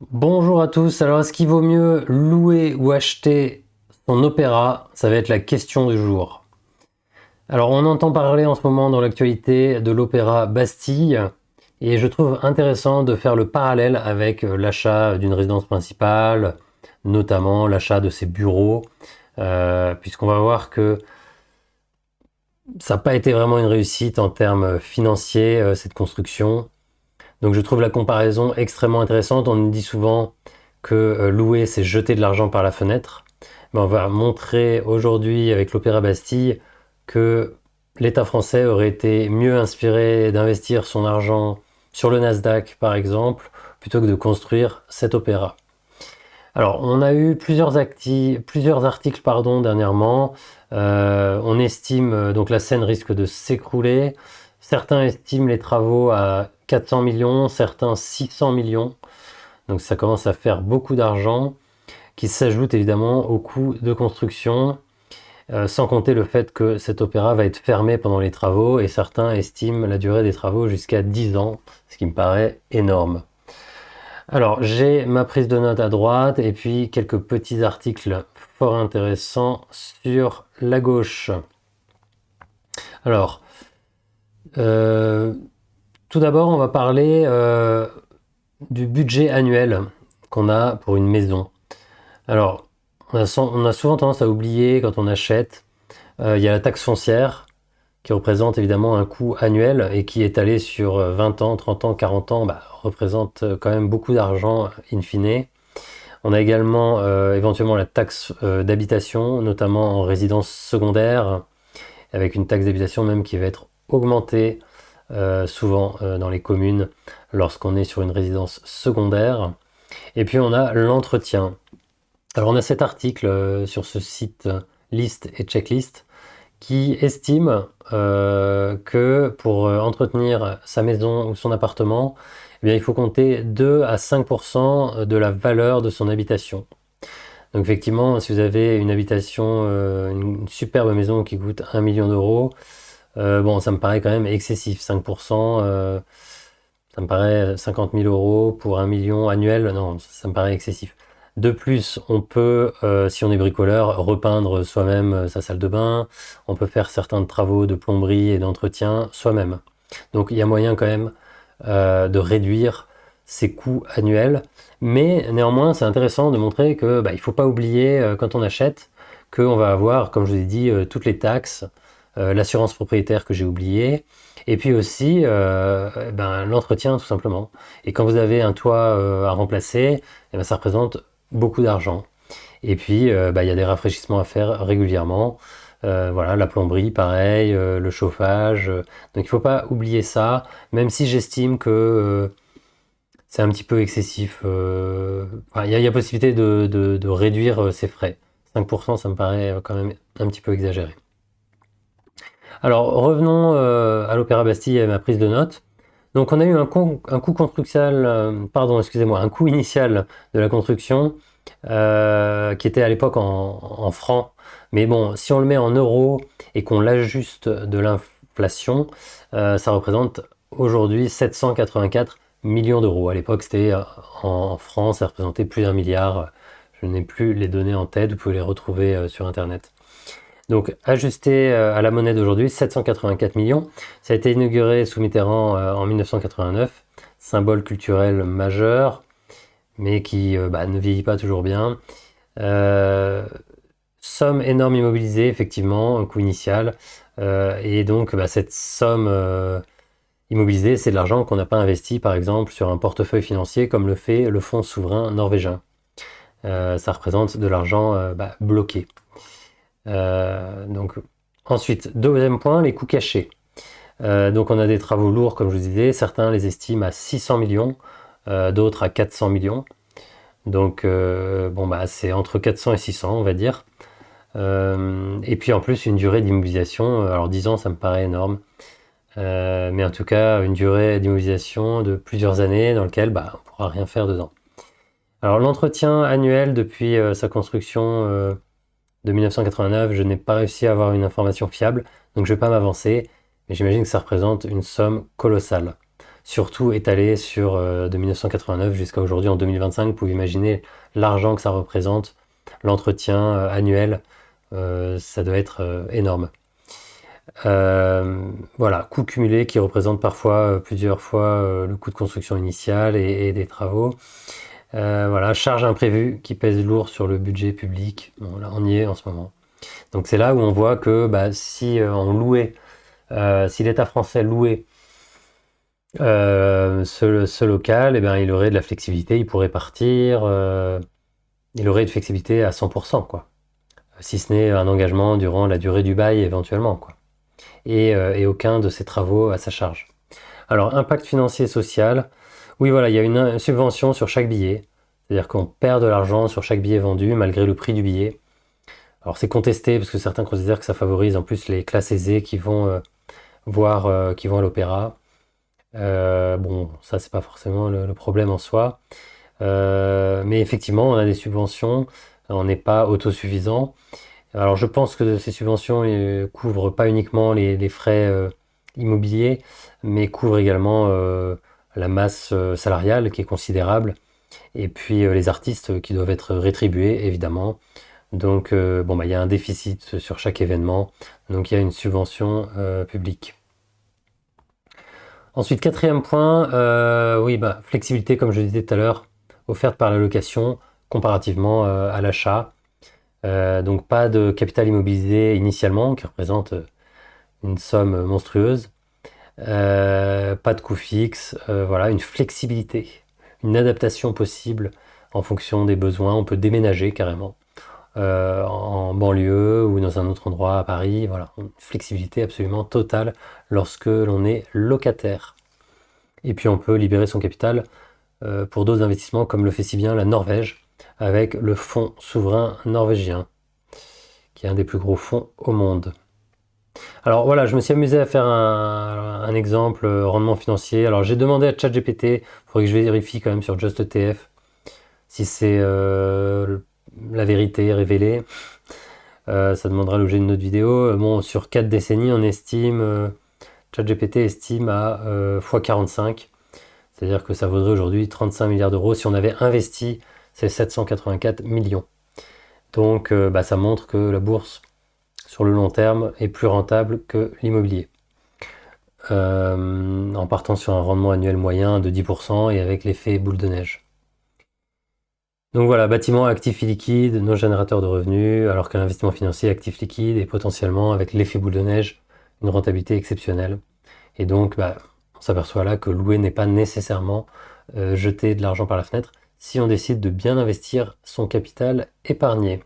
Bonjour à tous, alors est-ce qu'il vaut mieux louer ou acheter son opéra? Ça va être la question du jour. Alors on entend parler en ce moment dans l'actualité de l'opéra Bastille et je trouve intéressant de faire le parallèle avec l'achat d'une résidence principale, notamment l'achat de ses bureaux, puisqu'on va voir que ça n'a pas été vraiment une réussite en termes financiers, cette construction. Donc je trouve la comparaison extrêmement intéressante. On nous dit souvent que louer, c'est jeter de l'argent par la fenêtre. Mais on va montrer aujourd'hui avec l'Opéra Bastille que l'État français aurait été mieux inspiré d'investir son argent sur le Nasdaq, par exemple, plutôt que de construire cet opéra. Alors, on a eu plusieurs articles dernièrement. On estime donc la Seine risque de s'écrouler. Certains estiment les travaux à 400 millions, certains 600 millions. Donc ça commence à faire beaucoup d'argent qui s'ajoute évidemment au coût de construction, sans compter le fait que cet opéra va être fermé pendant les travaux et certains estiment la durée des travaux jusqu'à 10 ans, ce qui me paraît énorme. Alors, j'ai ma prise de notes à droite et puis quelques petits articles fort intéressants sur la gauche. Alors, euh, tout d'abord, on va parler du budget annuel qu'on a pour une maison. Alors, on a souvent tendance à oublier quand on achète, il y a la taxe foncière qui représente évidemment un coût annuel et qui est allé sur 20 ans, 30 ans, 40 ans, représente quand même beaucoup d'argent in fine. On a également éventuellement la taxe d'habitation, notamment en résidence secondaire, avec une taxe d'habitation même qui va être augmentée souvent dans les communes lorsqu'on est sur une résidence secondaire. Et puis on a l'entretien. Alors on a cet article sur ce site List et Checklist qui estime que pour entretenir sa maison ou son appartement, eh bien, il faut compter 2 à 5% de la valeur de son habitation. Donc effectivement, si vous avez une habitation, une superbe maison qui coûte 1 million d'euros, bon, ça me paraît quand même excessif. 5%, ça me paraît 50 000 euros pour 1 million annuel, non, ça me paraît excessif. De plus, on peut, si on est bricoleur, repeindre soi-même sa salle de bain. On peut faire certains travaux de plomberie et d'entretien soi-même. Donc il y a moyen quand même de réduire ses coûts annuels. Mais néanmoins, c'est intéressant de montrer que il faut pas oublier quand on achète qu'on va avoir, comme je vous ai dit, toutes les taxes, l'assurance propriétaire que j'ai oublié, et puis aussi l'entretien tout simplement. Et quand vous avez un toit à remplacer, ça représente beaucoup d'argent. Et puis il y a des rafraîchissements à faire régulièrement. Voilà, la plomberie, pareil, le chauffage. Donc il ne faut pas oublier ça, même si j'estime que c'est un petit peu excessif. Il y a possibilité de réduire ces frais. 5%, ça me paraît quand même un petit peu exagéré. Alors revenons à l'Opéra Bastille et à ma prise de notes. Donc on a eu un coût constructionnel, un coût initial de la construction qui était à l'époque en francs. Mais bon, si on le met en euros et qu'on l'ajuste de l'inflation, ça représente aujourd'hui 784 millions d'euros. À l'époque, c'était en francs, ça représentait plus d'un milliard. Je n'ai plus les données en tête, vous pouvez les retrouver sur Internet. Donc ajusté à la monnaie d'aujourd'hui, 784 millions. Ça a été inauguré sous Mitterrand en 1989, symbole culturel majeur, mais qui ne vieillit pas toujours bien. Somme énorme immobilisée, effectivement, un coût initial. Et donc cette somme immobilisée, c'est de l'argent qu'on n'a pas investi, par exemple, sur un portefeuille financier comme le fait le fonds souverain norvégien. Ça représente de l'argent bloqué. Donc, ensuite, deuxième point, les coûts cachés. Donc on a des travaux lourds, comme je vous disais, certains les estiment à 600 millions, d'autres à 400 millions. Donc c'est entre 400 et 600, on va dire. Et puis en plus, une durée d'immobilisation, alors 10 ans, ça me paraît énorme. Mais en tout cas, une durée d'immobilisation de plusieurs années dans laquelle on ne pourra rien faire dedans. Alors l'entretien annuel depuis sa construction de 1989, je n'ai pas réussi à avoir une information fiable, donc je ne vais pas m'avancer, mais j'imagine que ça représente une somme colossale. surtout étalé sur de 1989 jusqu'à aujourd'hui en 2025. Vous pouvez imaginer l'argent que ça représente, l'entretien annuel, ça doit être énorme. Voilà, coût cumulé qui représente parfois plusieurs fois le coût de construction initial et des travaux. Voilà, charge imprévue qui pèse lourd sur le budget public. Bon, là, on y est en ce moment. Donc c'est là où on voit que si on louait, si l'État français louait ce local, eh bien, il aurait de la flexibilité, il pourrait partir, il aurait de flexibilité à 100%, quoi. Si ce n'est un engagement durant la durée du bail éventuellement, quoi. Et aucun de ces travaux à sa charge. Alors, impact financier et social. Oui, voilà, il y a une subvention sur chaque billet. C'est-à-dire qu'on perd de l'argent sur chaque billet vendu malgré le prix du billet. Alors, c'est contesté parce que certains considèrent que ça favorise en plus les classes aisées qui vont qui vont à l'opéra. Bon, ça, c'est pas forcément le problème en soi. Mais effectivement, on a des subventions, on n'est pas autosuffisant. Alors, je pense que ces subventions ne couvrent pas uniquement les frais immobiliers, mais couvrent également la masse salariale qui est considérable, et puis les artistes qui doivent être rétribués, évidemment. Donc, bon, il y a un déficit sur chaque événement, donc il y a une subvention publique. Ensuite, quatrième point, oui, flexibilité, comme je disais tout à l'heure, offerte par la location comparativement à l'achat. Donc pas de capital immobilisé initialement, qui représente une somme monstrueuse. Pas de coût fixe, voilà, une flexibilité, une adaptation possible en fonction des besoins. On peut déménager carrément en banlieue ou dans un autre endroit à Paris. Voilà, une flexibilité absolument totale lorsque l'on est locataire. Et puis on peut libérer son capital pour d'autres investissements, comme le fait si bien la Norvège avec le fonds souverain norvégien, qui est un des plus gros fonds au monde. Alors voilà, je me suis amusé à faire un exemple rendement financier. Alors j'ai demandé à ChatGPT, il faudrait que je vérifie quand même sur JustTF si c'est la vérité révélée. Ça demandera l'objet d'une autre vidéo. Bon, sur 4 décennies, on estime, ChatGPT estime à x45. C'est-à-dire que ça vaudrait aujourd'hui 35 milliards d'euros si on avait investi ces 784 millions. Donc ça montre que la bourse, sur le long terme, est plus rentable que l'immobilier. En partant sur un rendement annuel moyen de 10% et avec l'effet boule de neige. Donc voilà, bâtiment actif et liquide, non générateur de revenus, alors que l'investissement financier actif liquide et potentiellement avec l'effet boule de neige, une rentabilité exceptionnelle. Et donc, on s'aperçoit là que louer n'est pas nécessairement jeter de l'argent par la fenêtre si on décide de bien investir son capital épargné.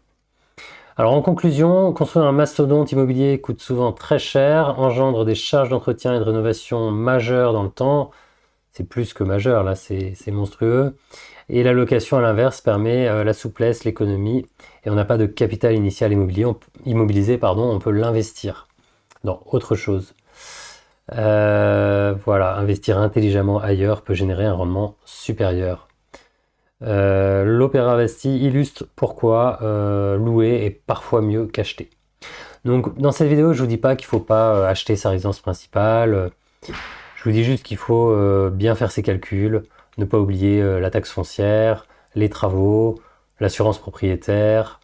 Alors en conclusion, construire un mastodonte immobilier coûte souvent très cher, engendre des charges d'entretien et de rénovation majeures dans le temps. C'est plus que majeur, là c'est monstrueux. Et la location à l'inverse permet la souplesse, l'économie, et on n'a pas de capital initial immobilisé, on peut l'investir dans autre chose. Voilà, investir intelligemment ailleurs peut générer un rendement supérieur. L'Opéra Bastille illustre pourquoi louer est parfois mieux qu'acheter. Donc dans cette vidéo, je vous dis pas qu'il faut pas acheter sa résidence principale. Je vous dis juste qu'il faut bien faire ses calculs, ne pas oublier la taxe foncière, les travaux, l'assurance propriétaire.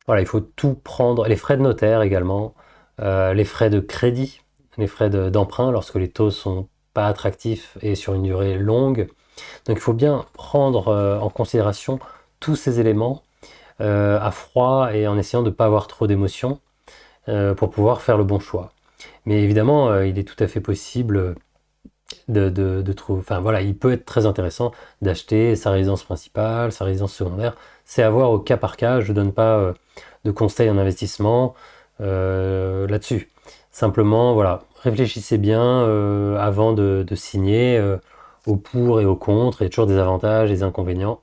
Voilà, il faut tout prendre, les frais de notaire également, les frais de crédit, les frais d'emprunt lorsque les taux sont pas attractifs et sur une durée longue. Donc il faut bien prendre en considération tous ces éléments à froid et en essayant de ne pas avoir trop d'émotions pour pouvoir faire le bon choix. Mais évidemment, il est tout à fait possible de trouver... Enfin voilà, il peut être très intéressant d'acheter sa résidence principale, sa résidence secondaire. C'est à voir au cas par cas. Je ne donne pas de conseils en investissement là-dessus. Simplement, voilà, réfléchissez bien avant de signer au pour et au contre. Il y a toujours des avantages, des inconvénients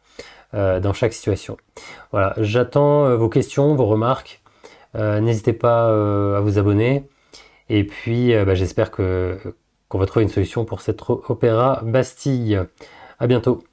dans chaque situation. Voilà, j'attends vos questions, vos remarques. N'hésitez pas à vous abonner. Et puis, j'espère qu'on va trouver une solution pour cette Opéra Bastille. À bientôt.